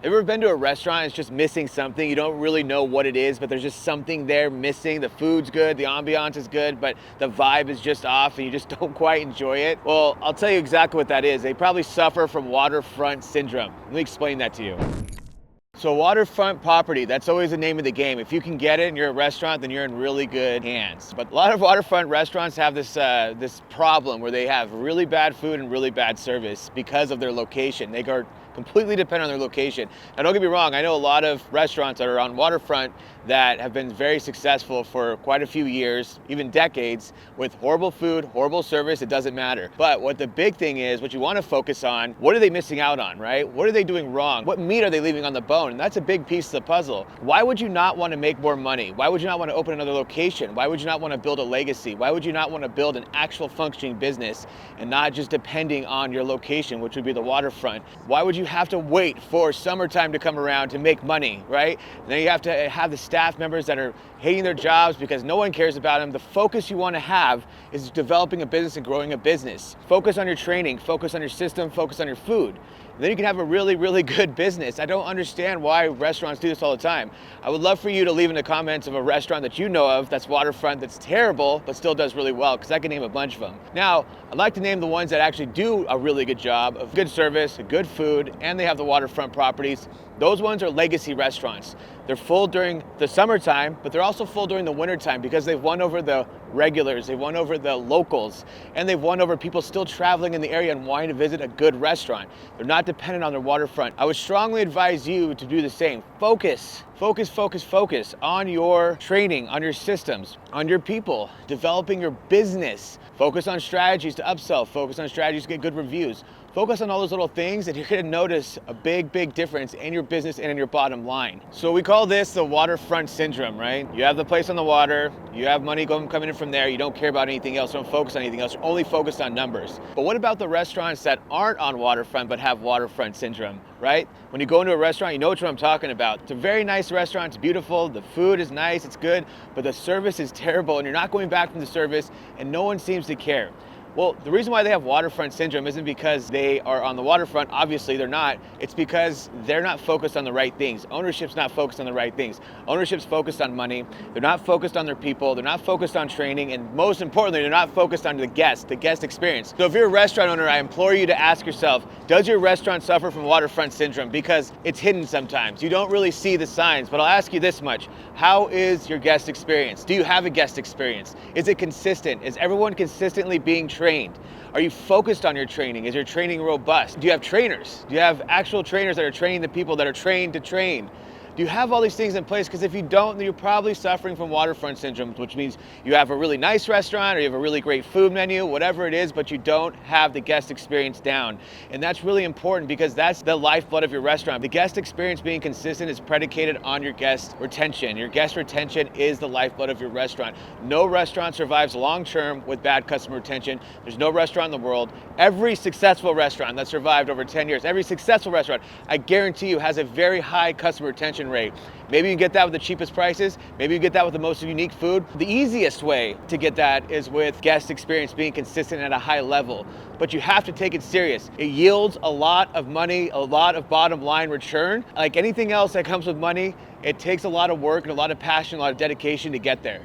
Have you ever been to a restaurant, it's just missing something, you don't really know what it is, but there's just something there missing. The food's good, the ambiance is good, but the vibe is just off and you just don't quite enjoy it? Well, I'll tell you exactly what that is. They probably suffer from waterfront syndrome. Let me explain that to you. So waterfront property, that's always the name of the game. If you can get it and you're a restaurant, then you're in really good hands. But a lot of waterfront restaurants have this problem where they have really bad food and really bad service because of their location. They are completely dependent on their location. Now don't get me wrong, I know a lot of restaurants that are on waterfront that have been very successful for quite a few years, even decades, with horrible food, horrible service, it doesn't matter. But what the big thing is, what you want to focus on, what are they missing out on, right? What are they doing wrong? What meat are they leaving on the bone? And that's a big piece of the puzzle. Why would you not want to make more money? Why would you not want to open another location? Why would you not want to build a legacy? Why would you not want to build an actual functioning business and not just depending on your location, which would be the waterfront? Why would you have to wait for summertime to come around to make money, right? And then you have to have the staff members that are hating their jobs because no one cares about them. The focus you want to have is developing a business and growing a business. Focus on your training, focus on your system, focus on your food. And then you can have a really, really good business. I don't understand why restaurants do this all the time. I would love for you to leave in the comments of a restaurant that you know of that's waterfront, that's terrible, but still does really well, because I can name a bunch of them. Now, I'd like to name the ones that actually do a really good job of good service, good food, and they have the waterfront properties. Those ones are legacy restaurants. They're full during the summertime, but they're also full during the wintertime because they've won over the regulars, they've won over the locals, and they've won over people still traveling in the area and wanting to visit a good restaurant. They're not dependent on their waterfront. I would strongly advise you to do the same. Focus on your training, on your systems, on your people, developing your business. Focus on strategies to upsell, focus on strategies to get good reviews. Focus on all those little things and you're gonna notice a big, big difference in your business and in your bottom line. So we call this the waterfront syndrome, right? You have the place on the water, you have money coming in from there, you don't care about anything else, don't focus on anything else, you're only focused on numbers. But what about the restaurants that aren't on waterfront but have waterfront syndrome, right? When you go into a restaurant, you know what I'm talking about. It's a very nice restaurant, it's beautiful, the food is nice, it's good, but the service is terrible and you're not going back from the service and no one seems to care. Well, the reason why they have waterfront syndrome isn't because they are on the waterfront. Obviously, they're not. It's because they're not focused on the right things. Ownership's not focused on the right things. Ownership's focused on money. They're not focused on their people. They're not focused on training. And most importantly, they're not focused on the guest experience. So if you're a restaurant owner, I implore you to ask yourself, does your restaurant suffer from waterfront syndrome? Because it's hidden sometimes. You don't really see the signs, but I'll ask you this much. How is your guest experience? Do you have a guest experience? Is it consistent? Is everyone consistently being trained? Are you focused on your training? Is your training robust? Do you have trainers? Do you have actual trainers that are training the people that are trained to train? Do you have all these things in place? Because if you don't, then you're probably suffering from waterfront syndrome, which means you have a really nice restaurant or you have a really great food menu, whatever it is, but you don't have the guest experience down. And that's really important because that's the lifeblood of your restaurant. The guest experience being consistent is predicated on your guest retention. Your guest retention is the lifeblood of your restaurant. No restaurant survives long-term with bad customer retention. There's no restaurant in the world. Every successful restaurant that survived over 10 years, every successful restaurant, I guarantee you, has a very high customer retention rate. Maybe you get that with the cheapest prices, maybe you get that with the most unique food. The easiest way to get that is with guest experience being consistent at a high level, but you have to take it serious. It yields a lot of money, a lot of bottom line return. Like anything else that comes with money, it takes a lot of work and a lot of passion, a lot of dedication to get there.